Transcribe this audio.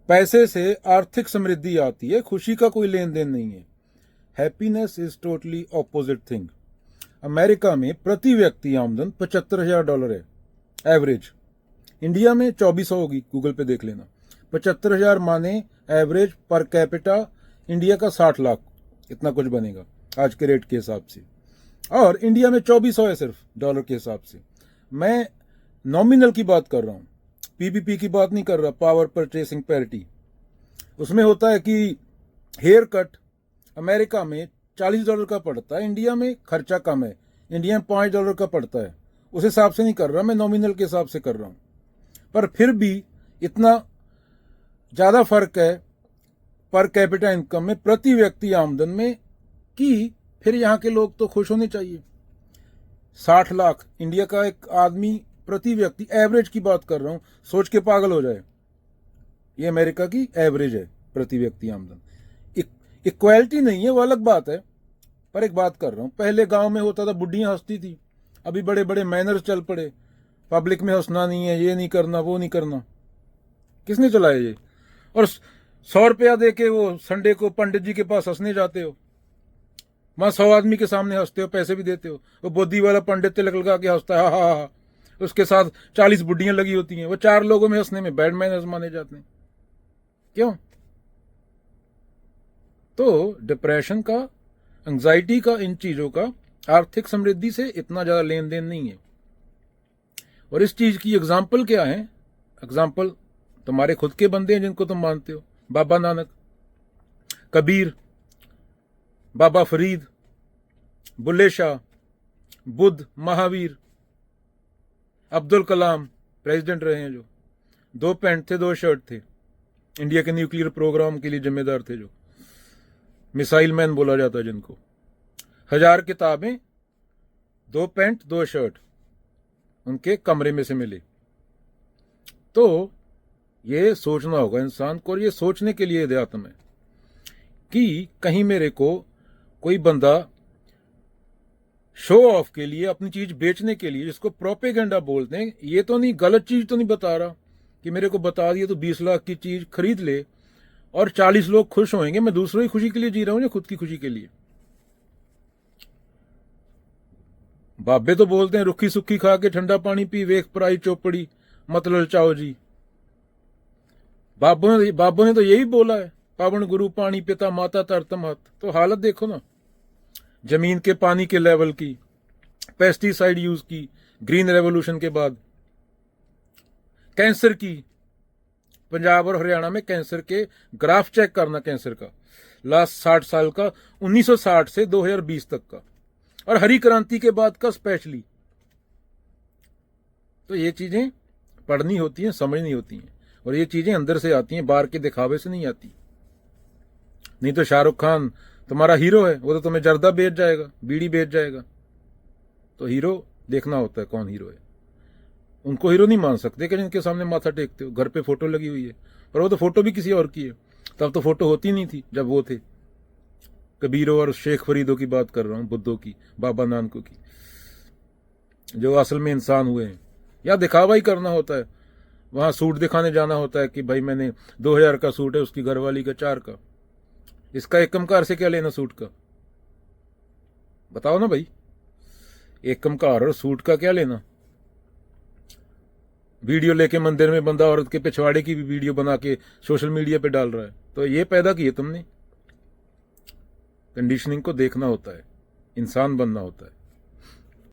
पैसे से आर्थिक समृद्धि आती है, खुशी का कोई लेन देन नहीं है। Happiness is totally opposite thing. America में प्रति व्यक्ति आमदन $75,000 है एवरेज। इंडिया में 2400 होगी, गूगल पे देख लेना। 75,000 माने एवरेज पर कैपिटा इंडिया का 60 लाख, इतना कुछ बनेगा आज के रेट के हिसाब से। और इंडिया में 2400 है सिर्फ डॉलर के हिसाब से। मैं नॉमिनल की बात कर रहा हूँ, पीपीपी की बात नहीं कर रहा, पावर परचेसिंग पैरिटी। उसमें होता है कि हेयर कट अमेरिका में $40 का पड़ता है, इंडिया में खर्चा कम है, इंडिया में $5 का पड़ता है। उस हिसाब से नहीं कर रहा मैं, नॉमिनल के हिसाब से कर रहा हूँ। पर फिर भी इतना ज़्यादा फर्क है पर कैपिटा इनकम में, प्रति व्यक्ति आमदन में, कि फिर यहाँ के लोग तो खुश होने चाहिए। 60 लाख इंडिया का एक आदमी प्रति व्यक्ति, एवरेज की बात कर रहा हूँ, सोच के पागल हो जाए। ये अमेरिका की एवरेज है प्रति व्यक्ति आमदन। इक्वालिटी नहीं है वो अलग बात है, पर एक बात कर रहा हूँ, पहले गांव में होता था बुढ़ियां हंसती थी, अभी बड़े बड़े मैनर्स चल पड़े, पब्लिक में हंसना नहीं है, ये नहीं करना, वो नहीं करना। किसने चलाया ये? और 100 रुपया दे के वो संडे को पंडित जी के पास हंसने जाते हो, वहां 100 आदमी के सामने हंसते हो, पैसे भी देते हो। वो बोधी वाला पंडित तिलक लगा के हंसता है, हा हा, उसके साथ 40 बुढ़ियां लगी होती हैं, वो 4 लोगों में हंसने में बैड मैनर्स माने जाते हैं। क्यों? तो डिप्रेशन का, एंजाइटी का, इन चीजों का आर्थिक समृद्धि से इतना ज्यादा लेन देन नहीं है। और इस चीज की एग्जाम्पल क्या है? एग्जाम्पल तुम्हारे खुद के बंदे हैं जिनको तुम मानते हो, बाबा नानक, कबीर, बाबा फरीद, बुल्ले शाह, बुद्ध, महावीर, अब्दुल कलाम प्रेसिडेंट रहे हैं जो 2 पैंट थे 2 शर्ट थे, इंडिया के न्यूक्लियर प्रोग्राम के लिए जिम्मेदार थे, जो मिसाइल मैन बोला जाता है जिनको। 1000 किताबें, 2 पैंट 2 शर्ट उनके कमरे में से मिले। तो ये सोचना होगा इंसान को, और ये सोचने के लिए अध्यात्म है कि कहीं मेरे को कोई बंदा शो ऑफ के लिए, अपनी चीज बेचने के लिए, जिसको प्रोपेगेंडा बोलते हैं, ये तो नहीं, गलत चीज तो नहीं बता रहा कि मेरे को बता दिया तो 20 लाख की चीज खरीद ले और 40 लोग खुश होंगे। मैं दूसरों की खुशी के लिए जी रहा हूं या खुद की खुशी के लिए? बाबे तो बोलते हैं रुखी सुखी खा के ठंडा पानी पी, वेख पराई चौपड़ी मत ललचाओ जी। बाबों ने तो यही बोला है, पावन गुरु पानी पिता माता तरतम हत। तो हालत देखो ना, जमीन के पानी के लेवल की, पेस्टिसाइड यूज की ग्रीन रेवोल्यूशन के बाद, कैंसर की, पंजाब और हरियाणा में कैंसर के ग्राफ चेक करना, कैंसर का लास्ट 60 साल का, 1960 से 2020 तक का, और हरी क्रांति के बाद का स्पेशली। तो ये चीजें पढ़नी होती हैं, समझनी होती हैं, और ये चीजें अंदर से आती हैं, बाहर के दिखावे से नहीं आती। नहीं तो शाहरुख खान तुम्हारा हीरो है, वो तो तुम्हें जर्दा बेच जाएगा, बीड़ी बेच जाएगा। तो हीरो देखना होता है कौन हीरो है। उनको हीरो नहीं मान सकते कि जिनके सामने माथा टेकते हो। घर पे फोटो लगी हुई है, पर वो तो फोटो भी किसी और की है। तब तो फोटो होती नहीं थी जब वो थे। कबीरों और शेख फरीदों की बात कर रहा हूं, बुद्धों की, बाबा नानकों की, जो असल में इंसान हुए हैं। या दिखावा ही करना होता है, वहां सूट दिखाने जाना होता है कि भाई मैंने 2000 का सूट है, उसकी घरवाली का 4 का। इसका एकमकार से क्या लेना सूट का? बताओ ना भाई, एकमकार और सूट का क्या लेना? वीडियो लेके मंदिर में बंदा औरत के पिछवाड़े की भी वीडियो बना के सोशल मीडिया पे डाल रहा है। तो ये पैदा किए तुमने। कंडीशनिंग को देखना होता है, इंसान बनना होता है।